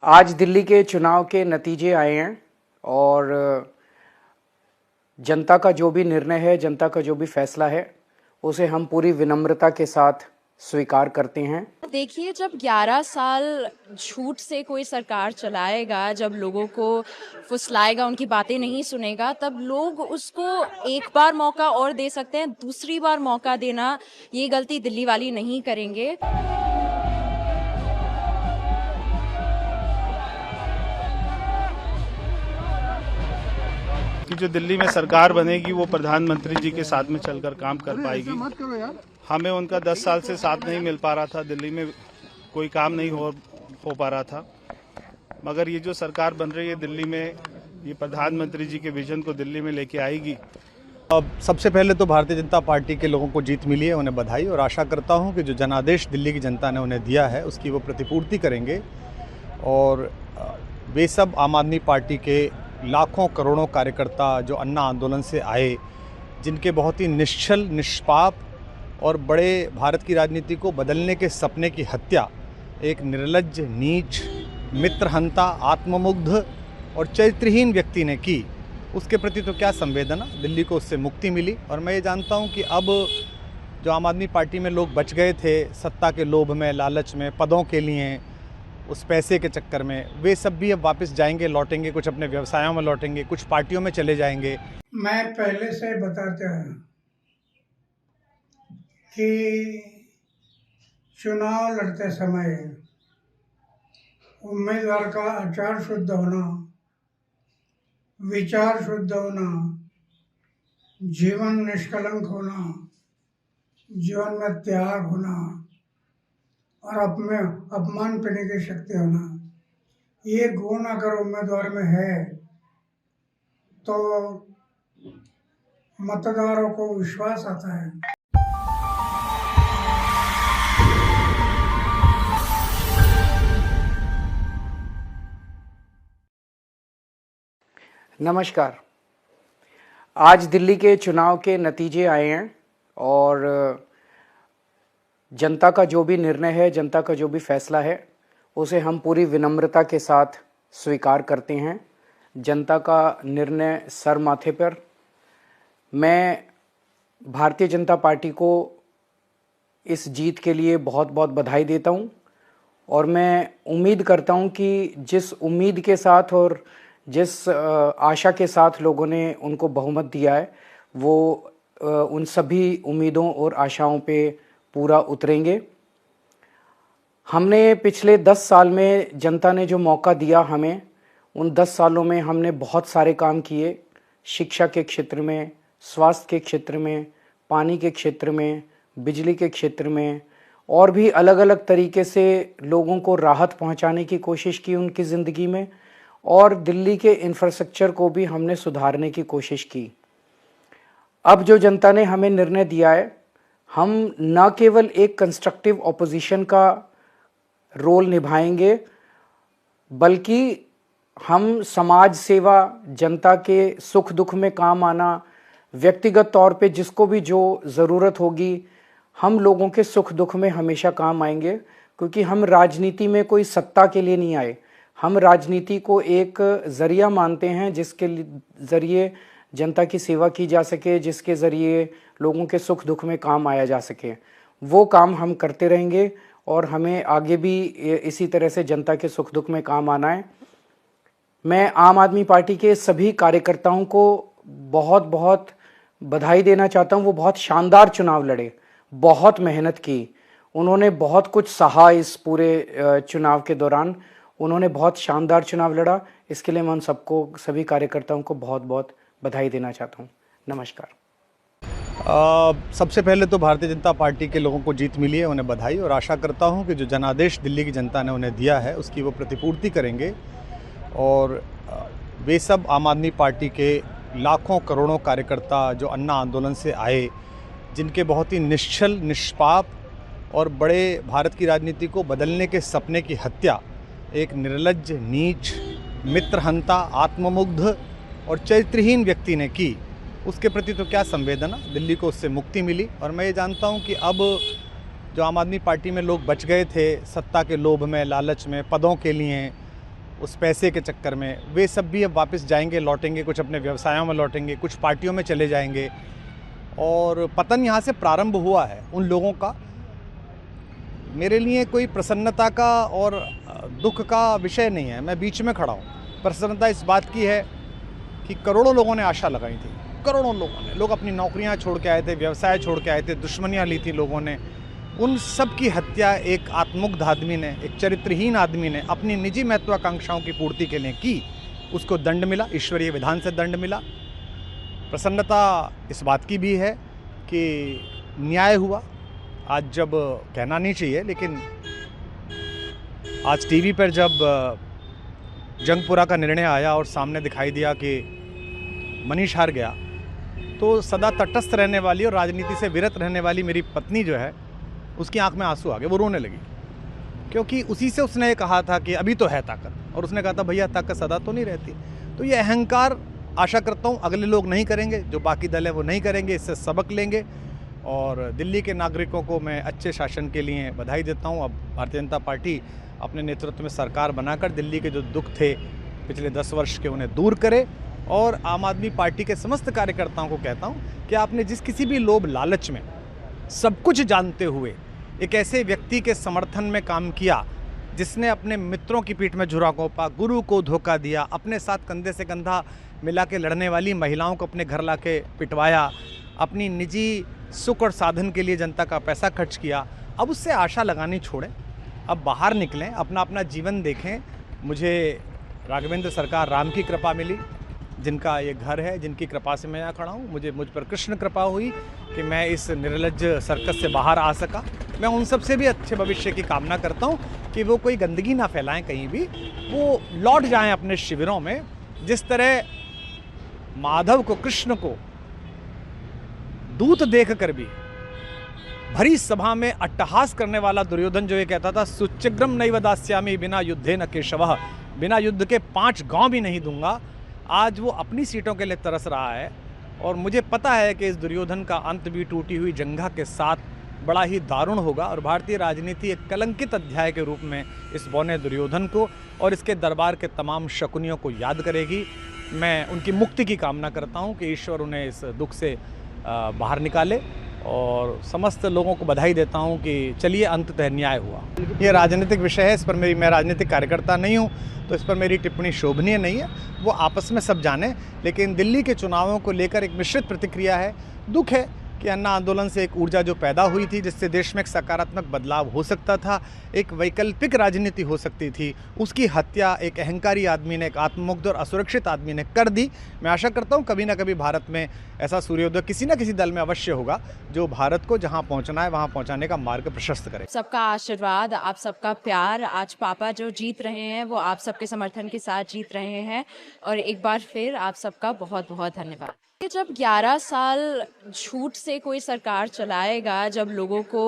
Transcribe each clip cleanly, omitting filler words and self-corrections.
आज दिल्ली के चुनाव के नतीजे आए हैं और जनता का जो भी निर्णय है, जनता का जो भी फैसला है, उसे हम पूरी विनम्रता के साथ स्वीकार करते हैं। देखिए, जब 11 साल झूठ से कोई सरकार चलाएगा, जब लोगों को फुसलाएगा, उनकी बातें नहीं सुनेगा, तब लोग उसको एक बार मौका और दे सकते हैं। दूसरी बार मौका देना, ये गलती दिल्ली वाली नहीं करेंगे। कि जो दिल्ली में सरकार बनेगी वो प्रधानमंत्री जी के साथ में चलकर काम कर पाएगी। हमें उनका 10 साल से साथ नहीं मिल पा रहा था, दिल्ली में कोई काम नहीं हो पा रहा था, मगर ये जो सरकार बन रही है दिल्ली में, ये प्रधानमंत्री जी के विजन को दिल्ली में लेके आएगी। अब सबसे पहले तो भारतीय जनता पार्टी के लोगों को जीत मिली है, उन्हें बधाई, और आशा करता हूं कि जो जनादेश दिल्ली की जनता ने उन्हें दिया है उसकी वो प्रतिपूर्ति करेंगे और वे सब आम आदमी पार्टी के लाखों करोड़ों कार्यकर्ता जो अन्ना आंदोलन से आए, जिनके बहुत ही निश्चल, निष्पाप और बड़े भारत की राजनीति को बदलने के सपने की हत्या एक निर्लज्ज, नीच, मित्रहंता, आत्ममुग्ध और चरित्रहीन व्यक्ति ने की, उसके प्रति तो क्या संवेदना। दिल्ली को उससे मुक्ति मिली और मैं ये जानता हूँ कि अब जो आम आदमी पार्टी में लोग बच गए थे सत्ता के लोभ में, लालच में, पदों के लिए, उस पैसे के चक्कर में, वे सब भी अब वापस जाएंगे, लौटेंगे, कुछ अपने व्यवसायों में लौटेंगे, कुछ पार्टियों में चले जाएंगे। मैं पहले से बताता हूँ कि चुनाव लड़ते समय उम्मीदवार का आचार शुद्ध होना, विचार शुद्ध होना, जीवन निष्कलंक होना, जीवन में त्याग होना और अपमान करने की शक्ति होना, ये गुण अगर उम्मीदवार में है तो मतदारों को विश्वास आता है। नमस्कार। आज दिल्ली के चुनाव के नतीजे आए हैं और जनता का जो भी निर्णय है, जनता का जो भी फैसला है, उसे हम पूरी विनम्रता के साथ स्वीकार करते हैं। जनता का निर्णय सर माथे पर। मैं भारतीय जनता पार्टी को इस जीत के लिए बहुत बहुत बधाई देता हूं और मैं उम्मीद करता हूं कि जिस उम्मीद के साथ और जिस आशा के साथ लोगों ने उनको बहुमत दिया है, वो उन सभी उम्मीदों और आशाओं पे पूरा उतरेंगे। हमने पिछले 10 साल में जनता ने जो मौका दिया हमें, उन 10 सालों में हमने बहुत सारे काम किए। शिक्षा के क्षेत्र में, स्वास्थ्य के क्षेत्र में, पानी के क्षेत्र में, बिजली के क्षेत्र में और भी अलग अलग तरीके से लोगों को राहत पहुंचाने की कोशिश की उनकी ज़िंदगी में, और दिल्ली के इंफ्रास्ट्रक्चर को भी हमने सुधारने की कोशिश की। अब जो जनता ने हमें निर्णय दिया है, हम न केवल एक कंस्ट्रक्टिव ऑपोजिशन का रोल निभाएंगे, बल्कि हम समाज सेवा, जनता के सुख दुख में काम आना, व्यक्तिगत तौर पे जिसको भी जो ज़रूरत होगी, हम लोगों के सुख दुख में हमेशा काम आएंगे। क्योंकि हम राजनीति में कोई सत्ता के लिए नहीं आए, हम राजनीति को एक ज़रिया मानते हैं जिसके ज़रिए जनता की सेवा की जा सके, जिसके ज़रिए लोगों के सुख दुख में काम आया जा सके। वो काम हम करते रहेंगे और हमें आगे भी इसी तरह से जनता के सुख दुख में काम आना है। मैं आम आदमी पार्टी के सभी कार्यकर्ताओं को बहुत बहुत बधाई देना चाहता हूँ। वो बहुत शानदार चुनाव लड़े, बहुत मेहनत की, उन्होंने बहुत कुछ सहा इस पूरे चुनाव के दौरान। उन्होंने बहुत शानदार चुनाव लड़ा। इसके लिए मैं उन सबको, सभी कार्यकर्ताओं को बहुत बहुत बधाई देना चाहता हूँ। नमस्कार। सबसे पहले तो भारतीय जनता पार्टी के लोगों को जीत मिली है, उन्हें बधाई, और आशा करता हूं कि जो जनादेश दिल्ली की जनता ने उन्हें दिया है उसकी वो प्रतिपूर्ति करेंगे और वे सब आम आदमी पार्टी के लाखों करोड़ों कार्यकर्ता जो अन्ना आंदोलन से आए, जिनके बहुत ही निश्चल, निष्पाप और बड़े भारत की राजनीति को बदलने के सपने की हत्या एक निर्लज्ज, नीच, मित्रहंता, आत्ममुग्ध और चरित्रहीन व्यक्ति ने की, उसके प्रति तो क्या संवेदना। दिल्ली को उससे मुक्ति मिली और मैं ये जानता हूँ कि अब जो आम आदमी पार्टी में लोग बच गए थे सत्ता के लोभ में, लालच में, पदों के लिए, उस पैसे के चक्कर में, वे सब भी अब वापस जाएंगे, लौटेंगे, कुछ अपने व्यवसायों में लौटेंगे, कुछ पार्टियों में चले जाएंगे और पतन यहाँ से प्रारंभ हुआ है उन लोगों का। मेरे लिए कोई प्रसन्नता का और दुख का विषय नहीं है, मैं बीच में खड़ा हूँ। प्रसन्नता इस बात की है कि करोड़ों लोगों ने आशा लगाई थी, करोड़ों लोगों ने, लोग अपनी नौकरियां छोड़ के आए थे, व्यवसाय छोड़ के आए थे, दुश्मनियां ली थी लोगों ने, उन सब की हत्या एक आत्मुग्ध आदमी ने, एक चरित्रहीन आदमी ने अपनी निजी महत्वाकांक्षाओं की पूर्ति के लिए की। उसको दंड मिला, ईश्वरीय विधान से दंड मिला। प्रसन्नता इस बात की भी है कि न्याय हुआ। आज जब कहना नहीं चाहिए, लेकिन आज टीवी पर जब जंगपुरा का निर्णय आया और सामने दिखाई दिया कि मनीष हार गया, तो सदा तटस्थ रहने वाली और राजनीति से विरत रहने वाली मेरी पत्नी जो है, उसकी आंख में आंसू आ गए, वो रोने लगी। क्योंकि उसी से उसने ये कहा था कि अभी तो है ताकत, और उसने कहा था भैया ताकत सदा तो नहीं रहती। तो ये अहंकार आशा करता हूँ अगले लोग नहीं करेंगे, जो बाकी दल है वो नहीं करेंगे, इससे सबक लेंगे। और दिल्ली के नागरिकों को मैं अच्छे शासन के लिए बधाई देता हूँ। अब भारतीय जनता पार्टी अपने नेतृत्व में सरकार बनाकर दिल्ली के जो दुख थे पिछले 10 वर्ष के, उन्हें दूर करे। और आम आदमी पार्टी के समस्त कार्यकर्ताओं को कहता हूँ कि आपने जिस किसी भी लोभ लालच में सब कुछ जानते हुए एक ऐसे व्यक्ति के समर्थन में काम किया जिसने अपने मित्रों की पीठ में झुरा घोंपा, गुरु को धोखा दिया, अपने साथ कंधे से कंधा मिला के लड़ने वाली महिलाओं को अपने घर ला के पिटवाया, अपनी निजी सुख और साधन के लिए जनता का पैसा खर्च किया, अब उससे आशा लगानी छोड़ें, अब बाहर निकलें, अपना अपना जीवन देखें। मुझे राघवेंद्र सरकार राम की कृपा मिली, जिनका ये घर है, जिनकी कृपा से मैं यहाँ खड़ा हूँ। मुझ पर कृष्ण कृपा हुई कि मैं इस निर्लज्ज सर्कस से बाहर आ सका। मैं उन सब से भी अच्छे भविष्य की कामना करता हूँ कि वो कोई गंदगी ना फैलाएं कहीं भी, वो लौट जाएं अपने शिविरों में। जिस तरह माधव को, कृष्ण को दूत देख कर भी भरी सभा में अट्टहास करने वाला दुर्योधन जो ये कहता था सुचिग्रम नैव दास्यामि बिना युद्धे न केशवः, बिना युद्ध के 5 गांव भी नहीं दूंगा, आज वो अपनी सीटों के लिए तरस रहा है। और मुझे पता है कि इस दुर्योधन का अंत भी टूटी हुई जंघा के साथ बड़ा ही दारुण होगा और भारतीय राजनीति एक कलंकित अध्याय के रूप में इस बौने दुर्योधन को और इसके दरबार के तमाम शकुनियों को याद करेगी। मैं उनकी मुक्ति की कामना करता हूं कि ईश्वर उन्हें इस दुख से बाहर निकाले और समस्त लोगों को बधाई देता हूं कि चलिए अंततः न्याय हुआ। ये राजनीतिक विषय है, इस पर मैं राजनीतिक कार्यकर्ता नहीं हूं, तो इस पर मेरी टिप्पणी शोभनीय नहीं है, वो आपस में सब जाने। लेकिन दिल्ली के चुनावों को लेकर एक मिश्रित प्रतिक्रिया है। दुख है कि अन्ना आंदोलन से एक ऊर्जा जो पैदा हुई थी, जिससे देश में एक सकारात्मक बदलाव हो सकता था, एक वैकल्पिक राजनीति हो सकती थी, उसकी हत्या एक अहंकारी आदमी ने, एक आत्ममुग्ध और असुरक्षित आदमी ने कर दी। मैं आशा करता हूँ कभी ना कभी भारत में ऐसा सूर्योदय किसी न किसी दल में अवश्य होगा जो भारत को जहाँ पहुँचना है वहाँ पहुँचाने का मार्ग प्रशस्त करे। सबका आशीर्वाद, आप सबका प्यार, आज पापा जो जीत रहे हैं वो आप सबके समर्थन के साथ जीत रहे हैं और एक बार फिर आप सबका बहुत बहुत धन्यवाद। जब 11 साल झूठ से कोई सरकार चलाएगा, जब लोगों को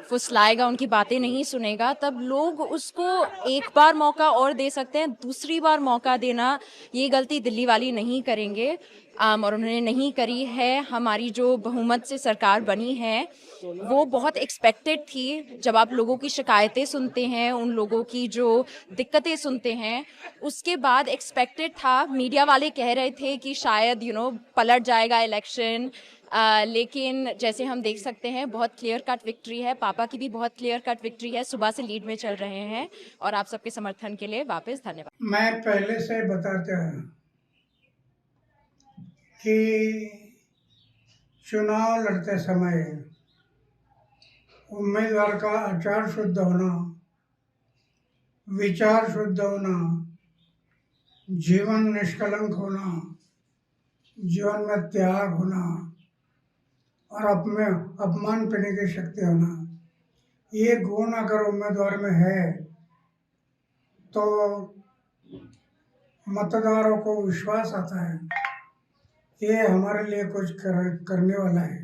फुसलाएगा, उनकी बातें नहीं सुनेगा, तब लोग उसको एक बार मौका और दे सकते हैं। दूसरी बार मौका देना, ये गलती दिल्ली वाली नहीं करेंगे और उन्होंने नहीं करी है। हमारी जो बहुमत से सरकार बनी है वो बहुत एक्सपेक्टेड थी। जब आप लोगों की शिकायतें सुनते हैं, उन लोगों की जो दिक्कतें सुनते हैं, उसके बाद एक्सपेक्टेड था। मीडिया वाले कह रहे थे कि शायद पलट जाएगा इलेक्शन, लेकिन जैसे हम देख सकते हैं बहुत क्लियर कट विक्ट्री है। पापा की भी बहुत क्लियर कट विक्ट्री है, सुबह से लीड में चल रहे हैं और आप सबके समर्थन के लिए वापस धन्यवाद। मैं पहले से बताता हूँ कि चुनाव लड़ते समय उम्मीदवार का आचार शुद्ध होना, विचार शुद्ध होना, जीवन निष्कलंक होना, जीवन में त्याग होना और अपमान करने की शक्ति होना, ये गुण अगर उम्मीदवार में है तो मतदारों को विश्वास आता है ये हमारे लिए कुछ करने वाला है।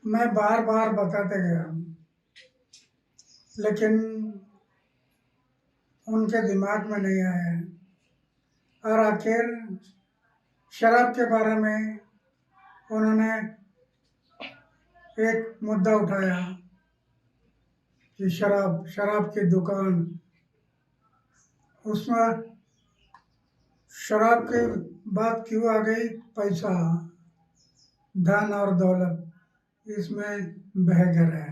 मैं बार बार बताते गया, लेकिन उनके दिमाग में नहीं आया और आखिर शराब के बारे में उन्होंने एक मुद्दा उठाया कि शराब की दुकान उसमें शराब की बात क्यों आ गई? पैसा, धन और दौलत इसमें बह गए है।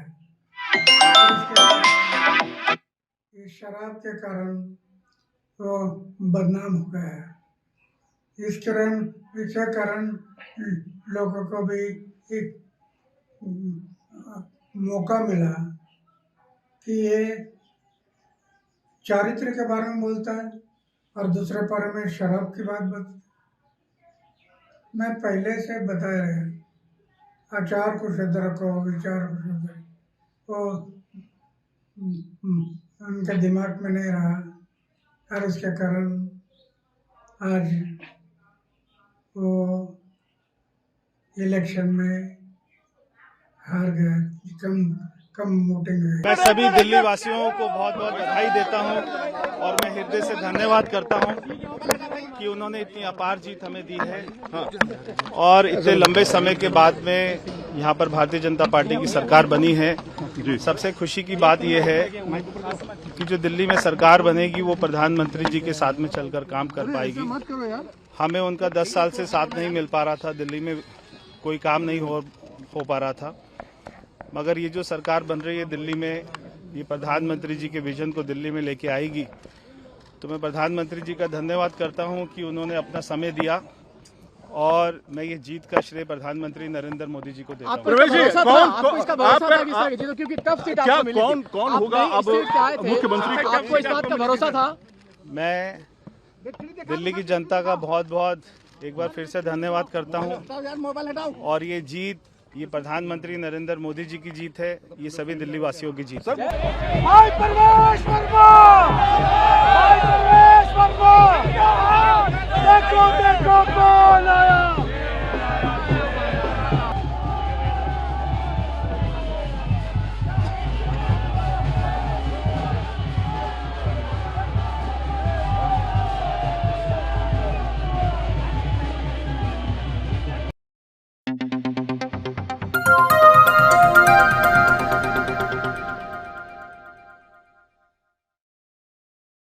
इस शराब के कारण वो बदनाम हो गया है। इसके कारण लोगों को भी एक मौका मिला कि ये चारित्र के बारे में बोलता है और दूसरे बारे में शराब की बात बता। मैं पहले से बता रहे आचार को शुद्ध रखो, विचार को शुद्ध रखो, वो उनके दिमाग में नहीं रहा और उसके कारण आज वो इलेक्शन में हार गए, कम वोटिंग है। मैं सभी दिल्ली वासियों को बहुत बहुत बधाई देता हूं और मैं हृदय से धन्यवाद करता हूं कि उन्होंने इतनी अपार जीत हमें दी है और इतने लंबे समय के बाद में यहां पर भारतीय जनता पार्टी की सरकार बनी है। सबसे खुशी की बात यह है कि जो दिल्ली में सरकार बनेगी वो प्रधानमंत्री जी के साथ में चलकर काम कर पाएगी। हमें उनका 10 साल से साथ नहीं मिल पा रहा था, दिल्ली में कोई काम नहीं हो पा रहा था, मगर ये जो सरकार बन रही है दिल्ली में, ये प्रधानमंत्री जी के विजन को दिल्ली में लेके आएगी। तो मैं प्रधानमंत्री जी का धन्यवाद करता हूं कि उन्होंने अपना समय दिया और मैं ये जीत का श्रेय प्रधानमंत्री नरेंद्र मोदी जी को देता हूं। कौन होगा अब मुख्यमंत्री? आपको इस बात का भरोसा था? मैं दिल्ली की जनता का बहुत बहुत एक बार फिर से धन्यवाद करता हूं और ये जीत, ये प्रधानमंत्री नरेंद्र मोदी जी की जीत है, ये सभी दिल्ली वासियों की जीत है।